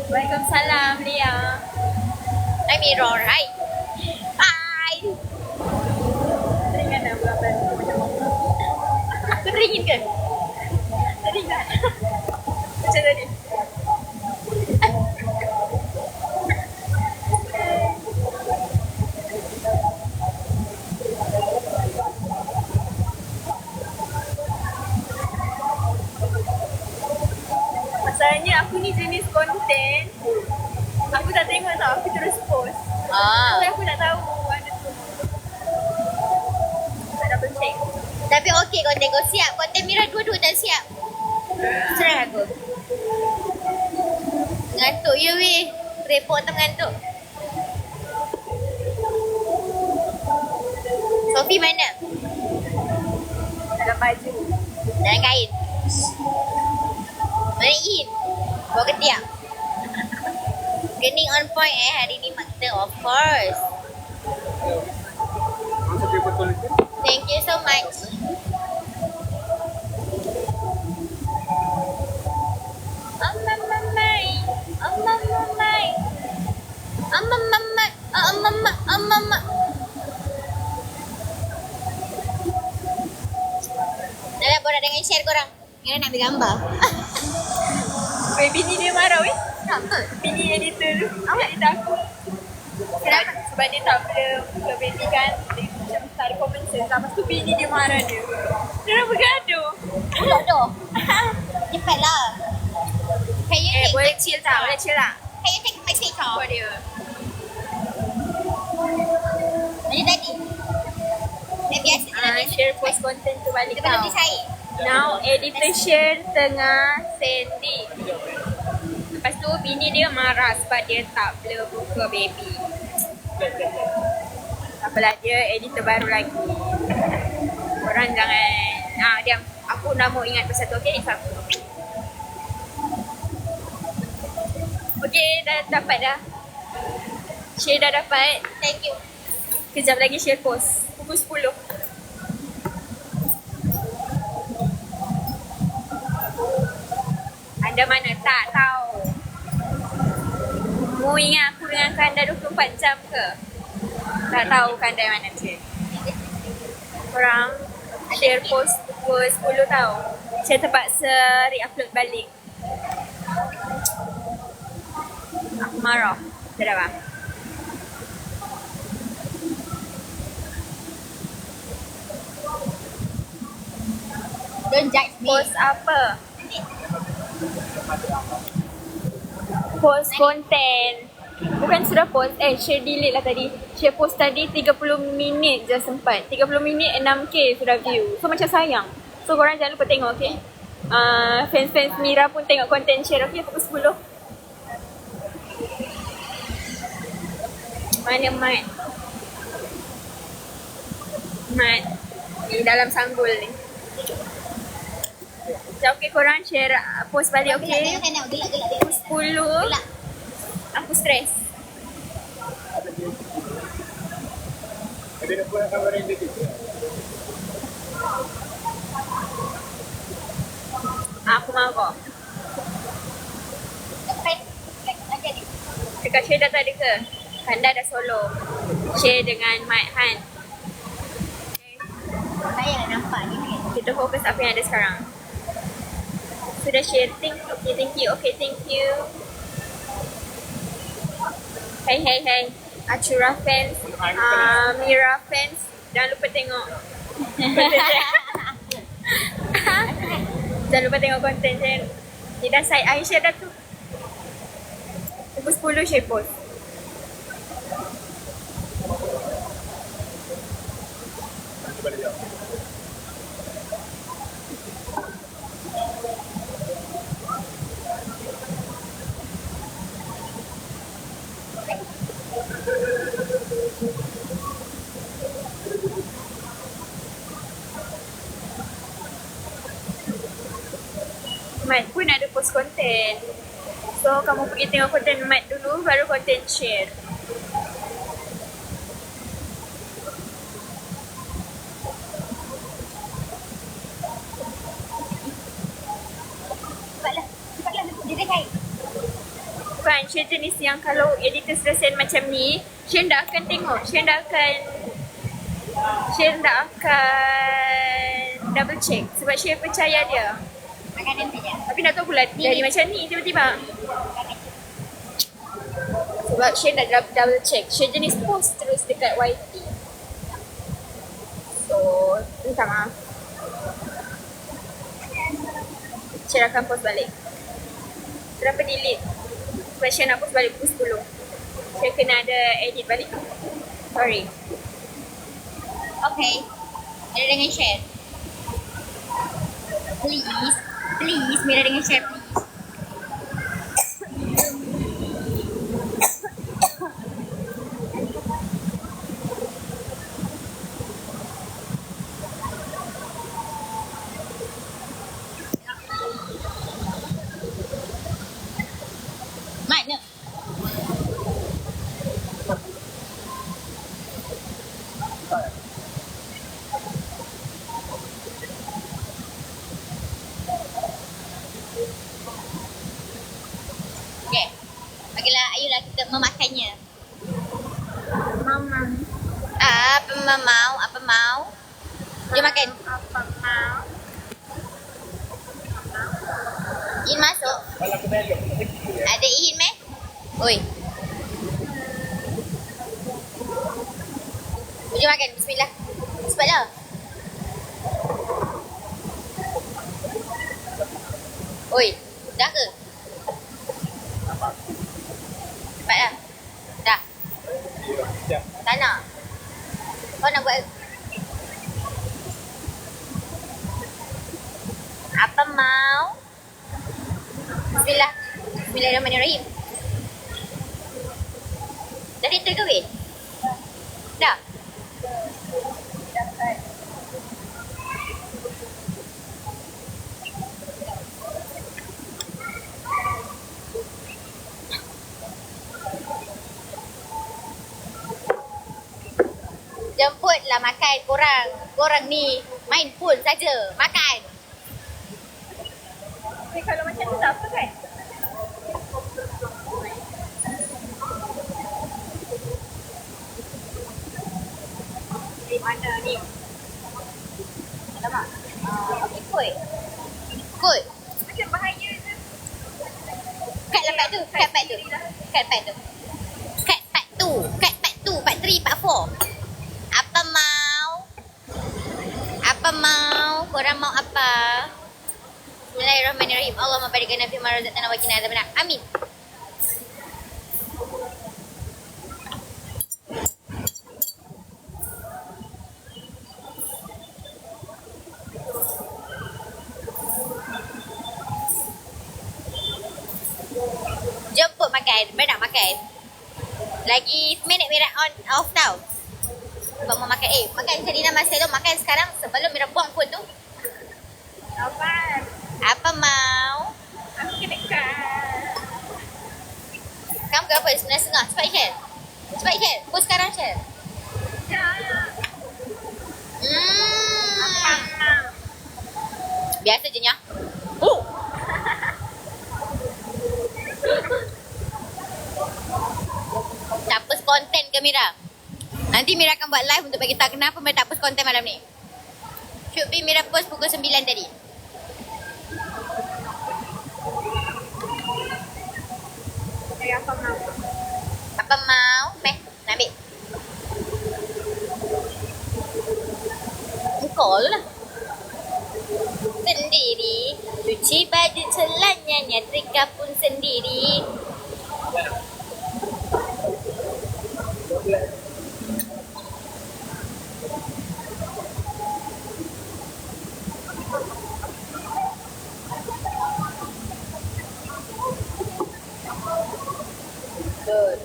Waalaikumsalam, Lia. I'm alright. Bye. Teringat dah bulan baru macam mana? Aku teringin ke? Teringat. Macam tadi. Masalahnya aku ni jenis konten aku tak tengok tau, aku terus post. So aku tak tahu ada tu. Tak double check. Tapi okey, konten kau siap. Konten Mira dua-dua dah siap. Serah aku. Ngantuk ya weh. Repot tu mengantuk. Sofi mana? Dalam baju. Dalam kain. Mana In? Bawa ketiak. Kening on point hari ni Makta, of course. Thank you so much. Mamai. Dah lah borak dengan share korang. Kira nak ambil gambar. Baby ni dia marah weh. Kenapa? Bini editor tu. Editor aku. Kenapa? Sebab dia tak boleh baby kan. Dia macam tak ada common sense. Lepas tu bini dia marah dia. Dia orang bergaduh. Pulak tu. Cepat lah. Can you take Boleh my chill tak? Boleh chill tak? Can you take my picture? Apa dia? Macam tadi. Dah biasa je lah. Share post content tu balik Kita tau. berhenti saya. Now editor share tengah sending. Lepas tu bini dia marah sebab dia tak boleh buka baby. Apalah, dia editor baru lagi. Korang jangan diam. Aku nak mau ingat pasal tu. Okay, Ifah. Okay, dah dapat dah. Share dah dapat. Thank you. Kejap lagi share post. Pukul 10. Anda mana? Tak tahu. Mu ingat aku dengan Kanda 24 jam ke? Tak tahu Kanda mana je. Korang share post pukul 10 tau. Saya terpaksa re-upload balik. Aku marah. Tak ada apa. Don't judge me. Post apa? Post konten. Bukan sudah post. Share delete lah tadi. Share post tadi 30 minit je sempat. 30 minit 6K sudah view. So macam sayang. So korang jangan lupa tengok, okay? Fans-fans Mira pun tengok konten share, okay? Pukul 10. Mana Mat? Mat. Di dalam sanggul ni. Sekejap, okay, korang share post balik, okay? Gelak. Pukul 10. Aku stres. Aku marah. Dekat share dah tak ada ke? Kanda dah solo. Share dengan Mat Han. Saya dah nampak ni. Kita fokus apa yang ada sekarang. Sudah share. Okay, thank you. Okay, thank you. Hey. Achura fans. Mira fans. Jangan lupa tengok. Jangan lupa tengok konten saya. Dia dah side I share dah tu. Pukul 10 share post. Mat pun ada post konten. So kamu pergi tengok konten Mat dulu, baru konten share. Cepatlah. Dia dah kain. fun. Share jenis yang kalau editor sudah send macam ni, Share tak akan tengok. Share tak akan double check sebab Share percaya dia. Makanan saja. Tapi nak tahu pula dari macam ni tiba-tiba. Sebab Share nak double check. Share jenis post terus dekat YT. So, minta maaf. Share akan post balik. Kenapa delete? Sebab Share nak post balik pukul 10. Share kena ada edit balik. Sorry. Okay. Mira dengan share. Please. Please, Mira dengan share, please. Mana? Okay. Bagilah ayolah kita memakannya. Mama. Apa mau? Apa mau? Jom makan. Apa mau? In masuk. Ada Ihin meh? Oi. Jom makan. Bismillah. Cepatlah. Oi. Dah ke? Cepatlah. Dah. Tak nak. Kau nak buat apa mau? Bismillah. Bismillahirrahmanirrahim. Dah settle ke weh? Dah? Jemputlah makan korang. Korang ni main phone saja. Makan. Tapi kalau macam tu tak apa kan? Dari mana ni? Alamak. Okay, kot. Kot. Macam bahaya je. Kat lepas tu. Kat part tu. Kat part tu. Kat part tu. Kat part tu. Part 3, part 4. Apa mau? Apa mau? Korang mau apa? Bismillahirrahmanirrahim. Allahumma barik lana fi ma razaqtana wa qina adzabannar. Amin. Jemput makan. Mira nak makan. Lagi minit Mira on off tau. Sebab mau makan. Makan Selina masa tu. Makan sekarang sebelum Mira buang phone tu. Apa? Apa mau? Aku kena kat. Kamu ke apa? 9.30. Cepat share. Cepat share. Post sekarang share. Biasa je nya. Tak post konten ke Mira? Nanti Mira akan buat live untuk bagi tahu kenapa Mira tak post konten malam ni. Should be Mira post pukul 9 tadi. Dari apa mau? Apa mau? Meh, nak ambil. Engkau tu lah. Sendiri. Cuci baju celanya, nyetrika pun sendiri. Good.